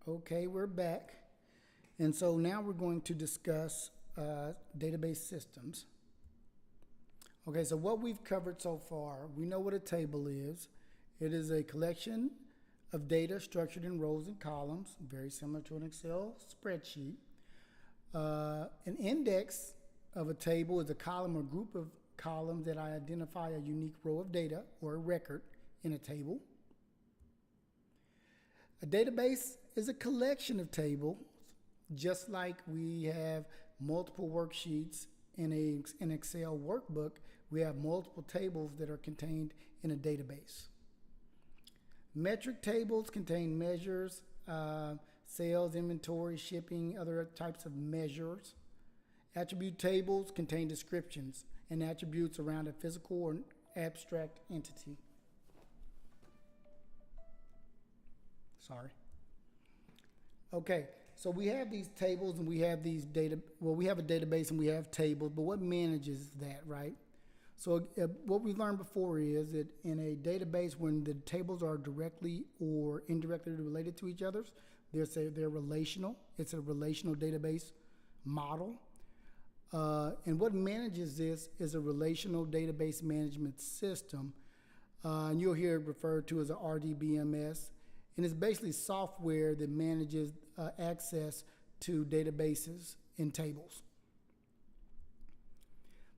Okay, we're back. And so now we're going to discuss database systems. Okay, so what we've covered so far, we know what a table is. It is a collection of data structured in rows and columns, very similar to an Excel spreadsheet. An index of a table is a column or group of columns that identify a unique row of data or a record in a table. A database is a collection of tables, just like we have multiple worksheets in an Excel workbook. We have multiple tables that are contained in a database. Metric tables contain measures, sales, inventory, shipping, other types of measures. Attribute tables contain descriptions and attributes around a physical or abstract entity. Sorry. Okay, so we have these tables and we have these data, well, we have a database and we have tables, but what manages that, right? So what we've learned before is that in a database, when the tables are directly or indirectly related to each other, they're relational. It's a relational database model. And what manages this is a relational database management system. And you'll hear it referred to as a RDBMS. And it's basically software that manages access to databases and tables.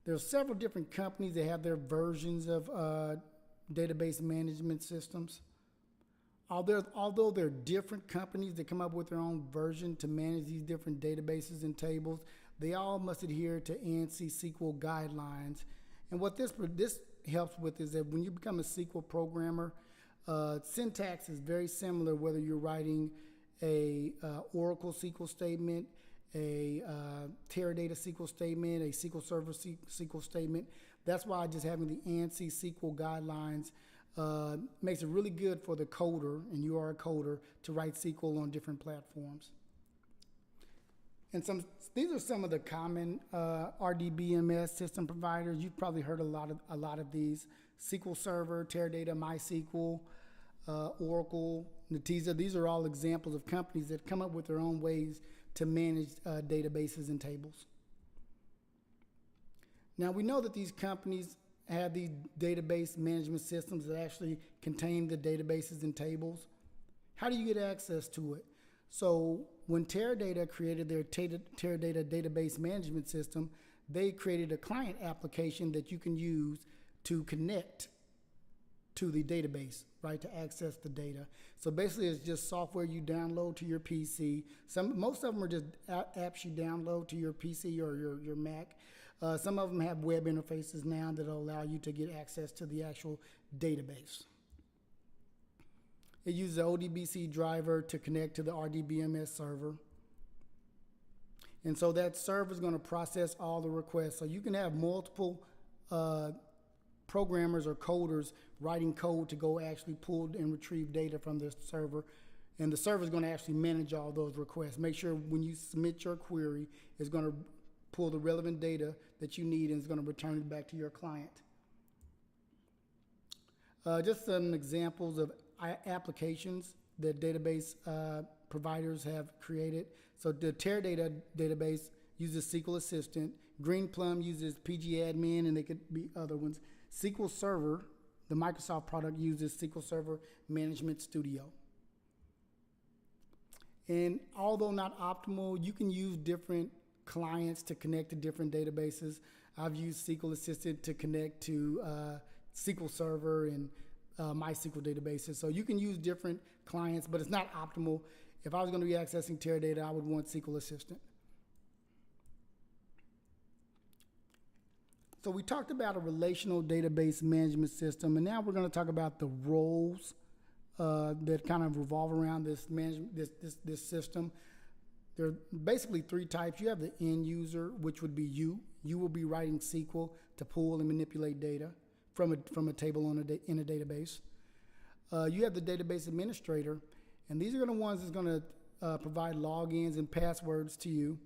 There are several different companies that have their versions of database management systems. Although there are different companies that come up with their own version to manage these different databases and tables, they all must adhere to ANSI SQL guidelines. And what this helps with is that when you become a SQL programmer, syntax is very similar whether you're writing a Oracle SQL statement, a Teradata SQL statement, a SQL Server SQL statement. That's why just having the ANSI SQL guidelines makes it really good for the coder, and you are a coder, to write SQL on different platforms. And these are some of the common RDBMS system providers. You've probably heard a lot of these: SQL Server, Teradata, MySQL, Oracle, Netezza. These are all examples of companies that come up with their own ways to manage databases and tables. Now we know that these companies have these database management systems that actually contain the databases and tables. How do you get access to it? So when Teradata created their Teradata database management system, they created a client application that you can use to connect to the database, right, to access the data. So basically it's just software you download to your PC. Most of them are just apps you download to your PC or your Mac. Some of them have web interfaces now that allow you to get access to the actual database. It uses the ODBC driver to connect to the RDBMS server. And so that server is going to process all the requests. So you can have multiple programmers or coders writing code to go actually pull and retrieve data from the server. And the server is going to actually manage all those requests. Make sure when you submit your query, it's going to pull the relevant data that you need and it's going to return it back to your client. Just some examples of applications that database providers have created. So the Teradata database uses SQL Assistant. Greenplum uses pgadmin, and they could be other ones. SQL Server, the Microsoft product, uses SQL Server Management Studio. And although not optimal, you can use different clients to connect to different databases. I've used SQL Assistant to connect to SQL Server and MySQL databases. So you can use different clients, but it's not optimal. If I was going to be accessing Teradata, I would want SQL Assistant. So we talked about a relational database management system, and now we're going to talk about the roles that kind of revolve around this system. There are basically three types. You have the end user, which would be you. You will be writing SQL to pull and manipulate data from a table in a database. You have the database administrator, and these are the ones that's going to provide logins and passwords to you.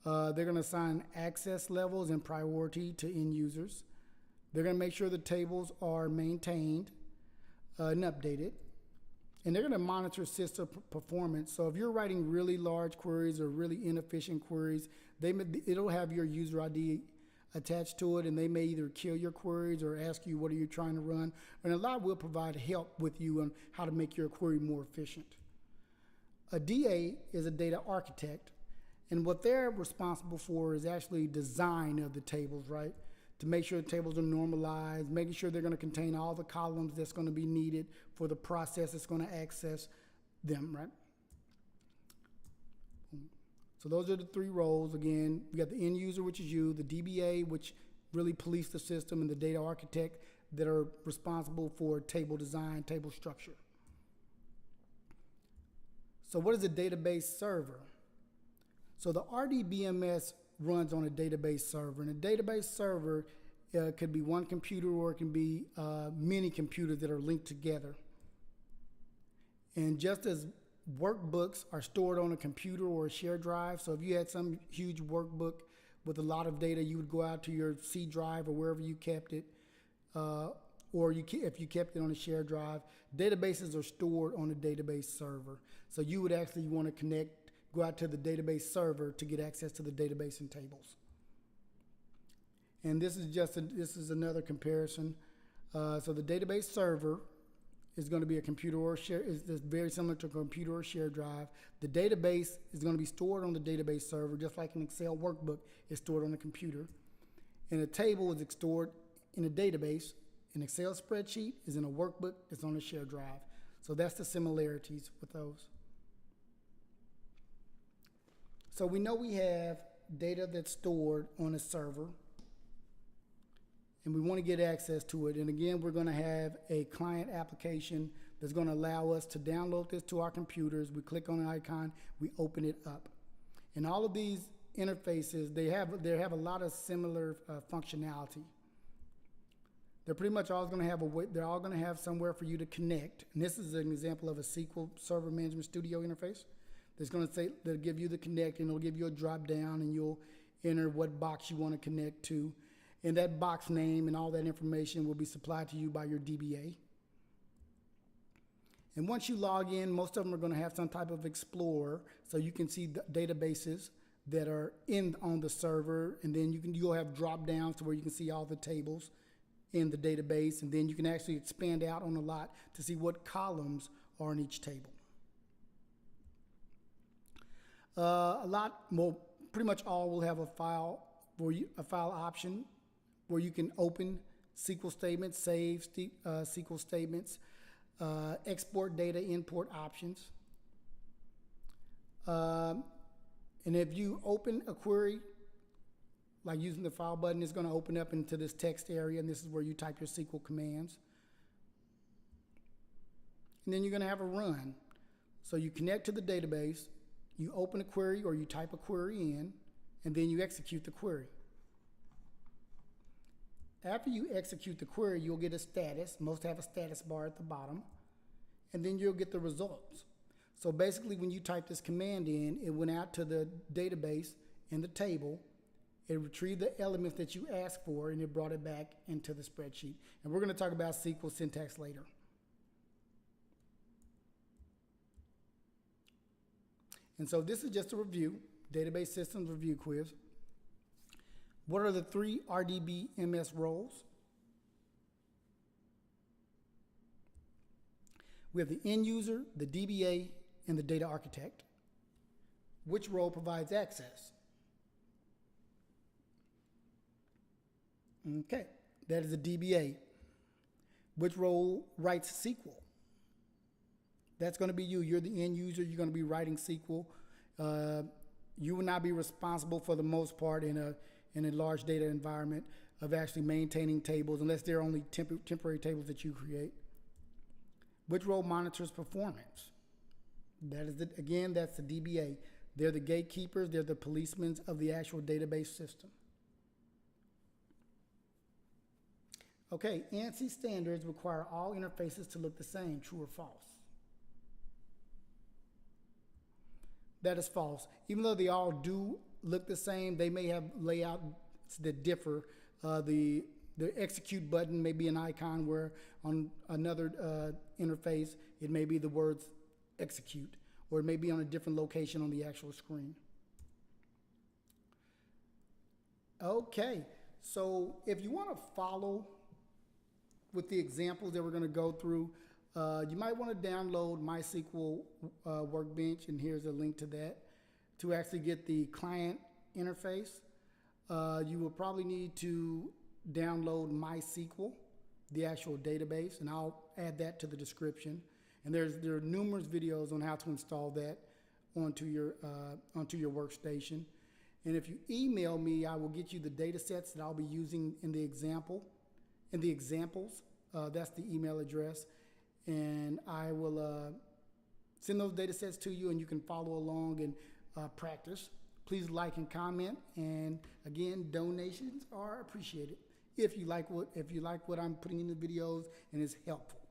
They're going to assign access levels and priority to end users. They're going to make sure the tables are maintained and updated. And they're going to monitor system performance. So if you're writing really large queries or really inefficient queries, it'll have your user ID attached to it, and they may either kill your queries or ask you what are you trying to run. And a lot will provide help with you on how to make your query more efficient. A DA is a data architect, and what they're responsible for is actually design of the tables, right? To make sure the tables are normalized, making sure they're going to contain all the columns that's going to be needed for the process that's going to access them, right? So those are the three roles. Again, we got the end user, which is you, the DBA, which really police the system, and the data architect that are responsible for table design, table structure. So what is a database server? So the RDBMS runs on a database server, and a database server could be one computer, or it can be many computers that are linked together. And just as workbooks are stored on a computer or a shared drive, so if you had some huge workbook with a lot of data, you would go out to your C drive or wherever you kept it, if you kept it on a shared drive. Databases are stored on a database server. So you would actually want to go out to the database server to get access to the database and tables. And this is another comparison. So the database server is going to be a computer or is very similar to a computer or shared drive. The database is going to be stored on the database server, just like an Excel workbook is stored on a computer. And a table is stored in a database. An Excel spreadsheet is in a workbook that's on a shared drive. So that's the similarities with those. So we know we have data that's stored on a server, and we want to get access to it. And again, we're going to have a client application that's going to allow us to download this to our computers. We click on an icon, we open it up. And all of these interfaces, they have a lot of similar functionality. They're pretty much all going to have they're all going to have somewhere for you to connect. And this is an example of a SQL Server Management Studio interface. That's going to say, they'll give you the connect, and it'll give you a drop down, and you'll enter what box you want to connect to. And that box name and all that information will be supplied to you by your DBA. And once you log in, most of them are going to have some type of explorer, so you can see the databases that are on the server, and then you'll have drop downs to where you can see all the tables in the database, and then you can actually expand out on a lot to see what columns are in each table. Pretty much all will have a file option where you can open SQL statements, save SQL statements, export data, import options. And if you open a query, like using the file button, it's going to open up into this text area, and this is where you type your SQL commands. And then you're going to have a run. So you connect to the database, you open a query or you type a query in, and then you execute the query. After you execute the query, you'll get a status. Most have a status bar at the bottom, and then you'll get the results. So basically, when you type this command in, it went out to the database in the table, it retrieved the elements that you asked for, and it brought it back into the spreadsheet. And we're going to talk about SQL syntax later. And so this is just a review, database systems review quiz. What are the 3 RDBMS roles? We have the end user, the DBA, and the data architect. Which role provides access? Okay, that is the DBA. Which role writes SQL? That's going to be you. You're the end user. You're going to be writing SQL. You will not be responsible for the most part in a large data environment of actually maintaining tables, unless they're only temporary tables that you create. Which role monitors performance? That is again, that's the DBA. They're the gatekeepers. They're the policemen of the actual database system. Okay, ANSI standards require all interfaces to look the same, true or false? That is false. Even though they all do look the same, they may have layouts that differ. The The execute button may be an icon where on another interface, it may be the words execute, or it may be on a different location on the actual screen. Okay, so if you want to follow with the examples that we're going to go through, you might want to download MySQL Workbench, and here's a link to that. To actually get the client interface, you will probably need to download MySQL, the actual database, and I'll add that to the description. And there are numerous videos on how to install that onto your workstation. And if you email me, I will get you the data sets that I'll be using in the examples. That's the email address. And I will send those data sets to you, and you can follow along and practice. Please like and comment. And again, donations are appreciated if you like what I'm putting in the videos and it's helpful.